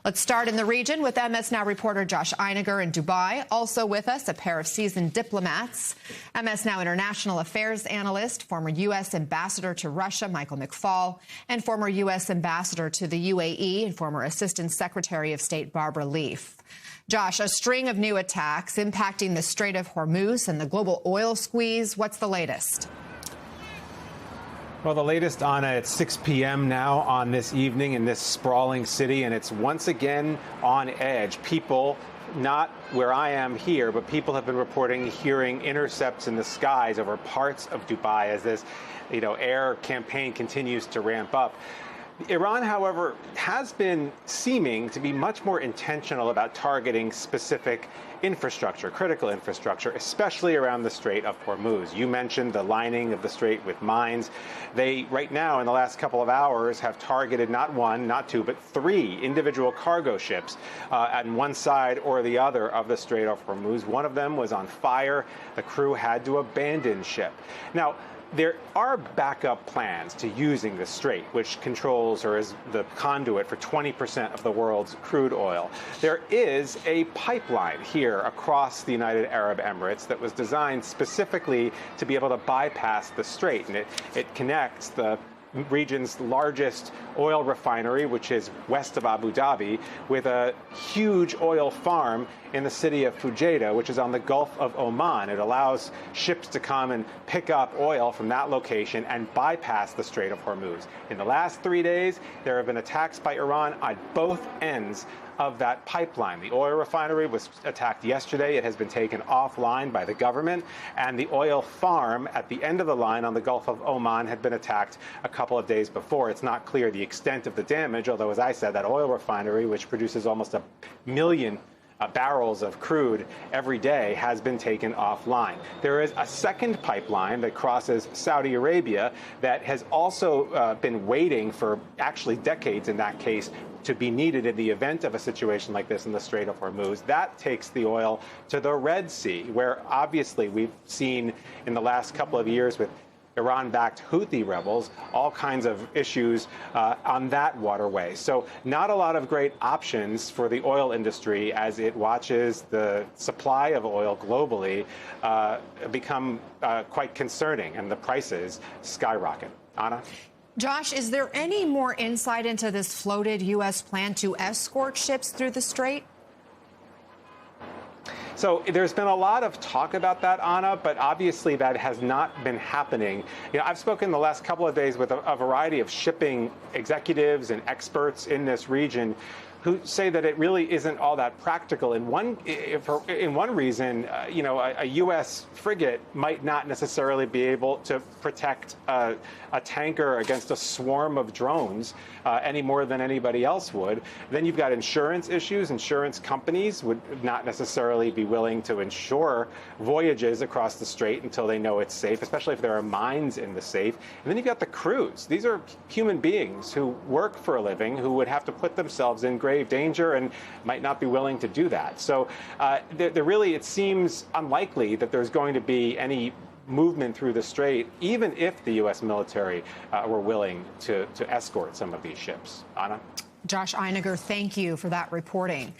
Let's start in the region with MS Now reporter Josh Einiger in Dubai. Also with us, a pair of seasoned diplomats. MS Now international affairs analyst, former U.S. ambassador to Russia, Michael McFaul, and former U.S. ambassador to the UAE and former Assistant Secretary of State Barbara Leaf. Josh, a string of new attacks impacting the Strait of Hormuz and the global oil squeeze. What's the latest? Well, the latest, Anna, at 6 p.m. now on this evening in this sprawling city, and it's once again on edge. People, not where I am here, but people have been reporting hearing intercepts in the skies over parts of Dubai as this, air campaign continues to ramp up. Iran, however, has been seeming to be much more intentional about targeting specific infrastructure, critical infrastructure, especially around the Strait of Hormuz. You mentioned the lining of the strait with mines. They, right now, in the last couple of hours, have targeted not one, not two, but three individual cargo ships on one side or the other of the Strait of Hormuz. One of them was on fire. The crew had to abandon ship. Now, there are backup plans to using the strait, which controls or is the conduit for 20% of the world's crude oil. There is a pipeline here across the United Arab Emirates that was designed specifically to be able to bypass the strait, and it connects the region's largest oil refinery, which is west of Abu Dhabi, with a huge oil farm in the city of Fujairah, which is on the Gulf of Oman. It allows ships to come and pick up oil from that location and bypass the Strait of Hormuz. In the last 3 days, there have been attacks by Iran on both ends of that pipeline. The oil refinery was attacked yesterday. It has been taken offline by the government. And the oil farm at the end of the line on the Gulf of Oman had been attacked a couple of days before. It's not clear the extent of the damage, although, as I said, that oil refinery, which produces almost 1 million barrels of crude every day, has been taken offline. There is a second pipeline that crosses Saudi Arabia that has also been waiting for actually decades in that case to be needed in the event of a situation like this in the Strait of Hormuz. That takes the oil to the Red Sea, where obviously we've seen in the last couple of years with Iran-backed Houthi rebels, all kinds of issues on that waterway. So not a lot of great options for the oil industry as it watches the supply of oil globally become quite concerning and the prices skyrocket. Anna? Josh, is there any more insight into this floated U.S. plan to escort ships through the strait? So there's been a lot of talk about that, Anna, but obviously that has not been happening. I've spoken the last couple of days with a variety of shipping executives and experts in this region who say that it really isn't all that practical. In one reason, a U.S. frigate might not necessarily be able to protect a tanker against a swarm of drones any more than anybody else would. Then you've got insurance issues. Insurance companies would not necessarily be willing to insure voyages across the strait until they know it's safe, especially if there are mines in the safe. And then you've got the crews. These are human beings who work for a living who would have to put themselves in grave danger and might not be willing to do that. So it seems unlikely that there's going to be any movement through the strait, even if the U.S. military were willing to escort some of these ships. Anna? Josh Einiger, thank you for that reporting.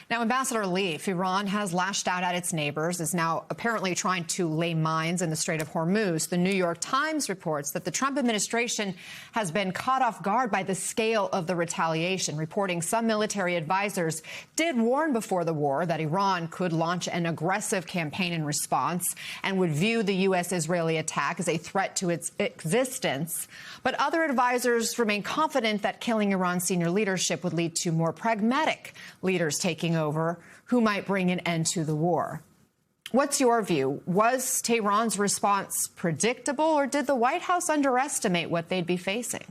Now, Ambassador Leaf, Iran has lashed out at its neighbors, is now apparently trying to lay mines in the Strait of Hormuz. The New York Times reports that the Trump administration has been caught off guard by the scale of the retaliation, reporting some military advisors did warn before the war that Iran could launch an aggressive campaign in response and would view the U.S.-Israeli attack as a threat to its existence. But other advisors remain confident that killing Iran's senior leadership would lead to more pragmatic leaders taking over who might bring an end to the war. What's your view? Was Tehran's response predictable, or did the White House underestimate what they'd be facing?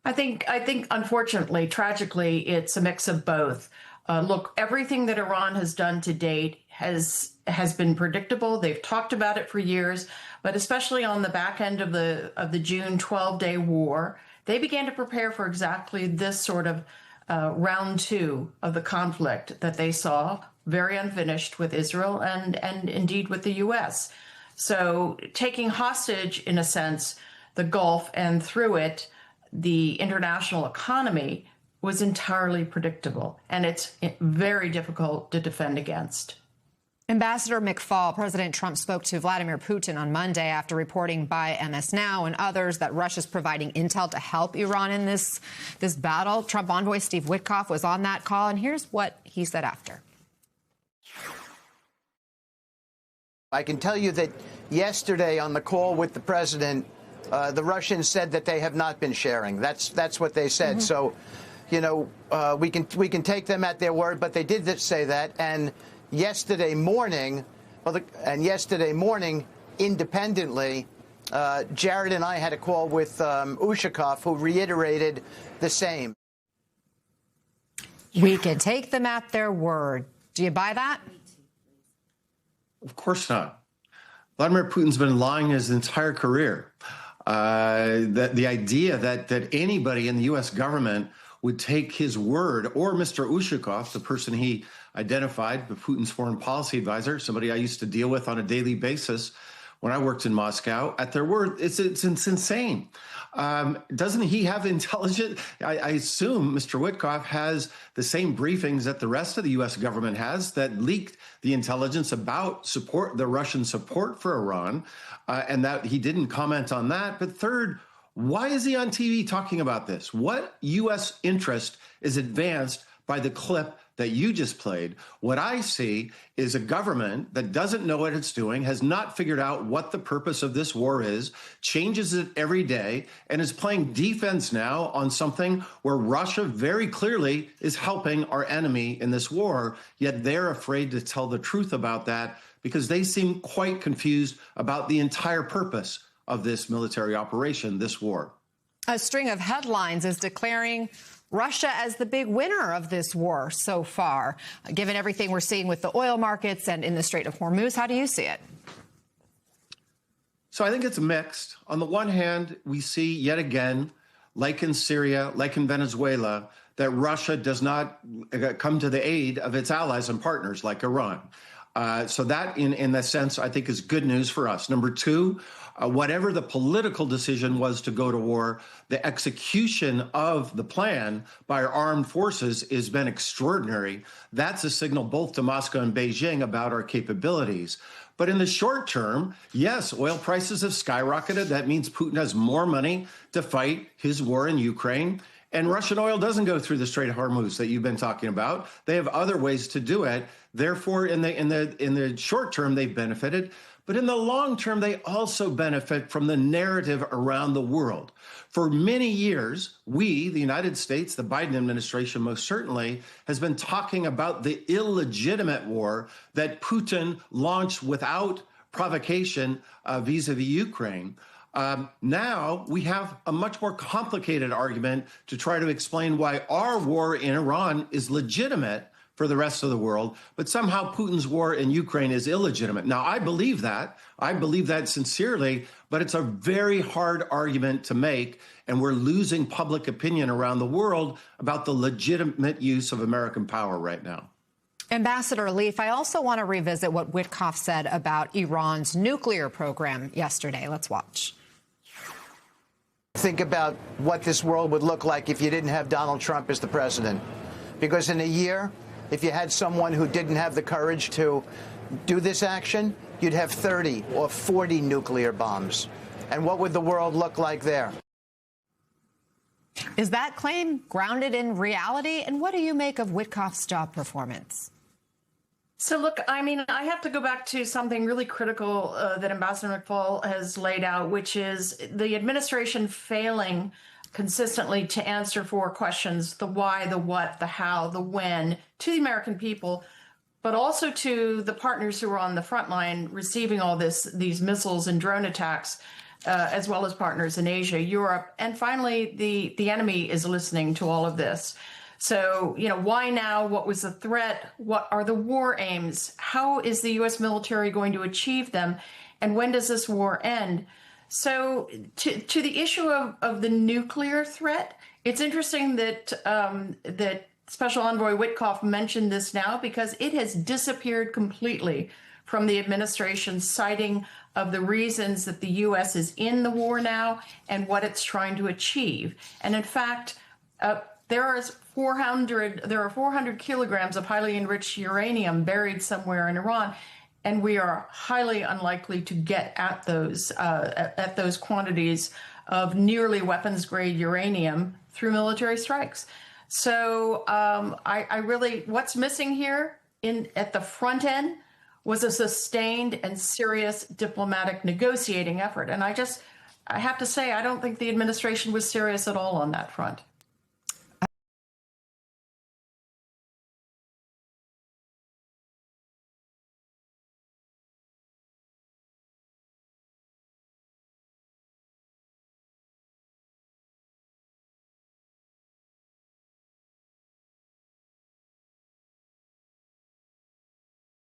I think, unfortunately, tragically, it's a mix of both. Look, everything that Iran has done to date has been predictable. They've talked about it for years, but especially on the back end of the June 12-day war, they began to prepare for exactly this sort of round two of the conflict that they saw, very unfinished, with Israel and indeed with the U.S. So taking hostage, in a sense, the Gulf and through it, the international economy was entirely predictable, and it's very difficult to defend against. Ambassador McFaul, President Trump spoke to Vladimir Putin on Monday after reporting by MS Now and others that Russia's providing intel to help Iran in this battle. Trump envoy Steve Witkoff was on that call, and here's what he said after. I can tell you that yesterday on the call with the president, the Russians said that they have not been sharing. That's what they said. So, you know, we can take them at their word, but they did say that. And yesterday morning, independently, Jared and I had a call with Ushakov, who reiterated the same. We can take them at their word. Do you buy that? Of course not. Vladimir Putin's been lying his entire career. The idea that anybody in the U.S. government would take his word, or Mr. Ushakov, the person he identified, Putin's foreign policy advisor, somebody I used to deal with on a daily basis when I worked in Moscow, at their word, it's insane. Doesn't he have intelligence? I assume Mr. Witkoff has the same briefings that the rest of the U.S. government has that leaked the intelligence about the Russian support for Iran, and that he didn't comment on that. But third, why is he on TV talking about this? What U.S. interest is advanced by the clip that you just played? What I see is a government that doesn't know what it's doing, has not figured out what the purpose of this war is, changes it every day, and is playing defense now on something where Russia very clearly is helping our enemy in this war, yet they're afraid to tell the truth about that because they seem quite confused about the entire purpose of this military operation, this war. A string of headlines is declaring Russia as the big winner of this war so far. Given everything we're seeing with the oil markets and in the Strait of Hormuz, how do you see it? So I think it's mixed. On the one hand, we see yet again, like in Syria, like in Venezuela, that Russia does not come to the aid of its allies and partners like Iran. So that, in that sense, I think is good news for us. Number two, whatever the political decision was to go to war, the execution of the plan by our armed forces has been extraordinary. That's a signal both to Moscow and Beijing about our capabilities. But in the short term, yes, oil prices have skyrocketed. That means Putin has more money to fight his war in Ukraine. And Russian oil doesn't go through the Strait of Hormuz that you've been talking about. They have other ways to do it. Therefore, in the short term, they've benefited. But in the long term, they also benefit from the narrative around the world. For many years, we, the United States, the Biden administration most certainly, has been talking about the illegitimate war that Putin launched without provocation vis-a-vis Ukraine. Now we have a much more complicated argument to try to explain why our war in Iran is legitimate for the rest of the world, but somehow Putin's war in Ukraine is illegitimate. Now, I believe that. I believe that sincerely, but it's a very hard argument to make, and we're losing public opinion around the world about the legitimate use of American power right now. Ambassador Leaf, I also want to revisit what Witkoff said about Iran's nuclear program yesterday. Let's watch. Think about what this world would look like if you didn't have Donald Trump as the president. Because in a year, if you had someone who didn't have the courage to do this action, you'd have 30 or 40 nuclear bombs. And what would the world look like there? Is that claim grounded in reality? And what do you make of Witkoff's job performance? So, look, I mean, I have to go back to something really critical that Ambassador McFaul has laid out, which is the administration failing consistently to answer four questions: the why, the what, the how, the when, to the American people, but also to the partners who are on the front line receiving all these missiles and drone attacks, as well as partners in Asia, Europe, and finally, the enemy is listening to all of this. So, you know, why now? What was the threat? What are the war aims? How is the U.S. military going to achieve them? And when does this war end? So to the issue of the nuclear threat, it's interesting that that Special Envoy Witkoff mentioned this now, because it has disappeared completely from the administration's citing of the reasons that the U.S. is in the war now and what it's trying to achieve. And in fact, there are there are 400 kilograms of highly enriched uranium buried somewhere in Iran, and we are highly unlikely to get at those quantities of nearly weapons-grade uranium through military strikes. So I really, what's missing here at the front end was a sustained and serious diplomatic negotiating effort. And I have to say, I don't think the administration was serious at all on that front.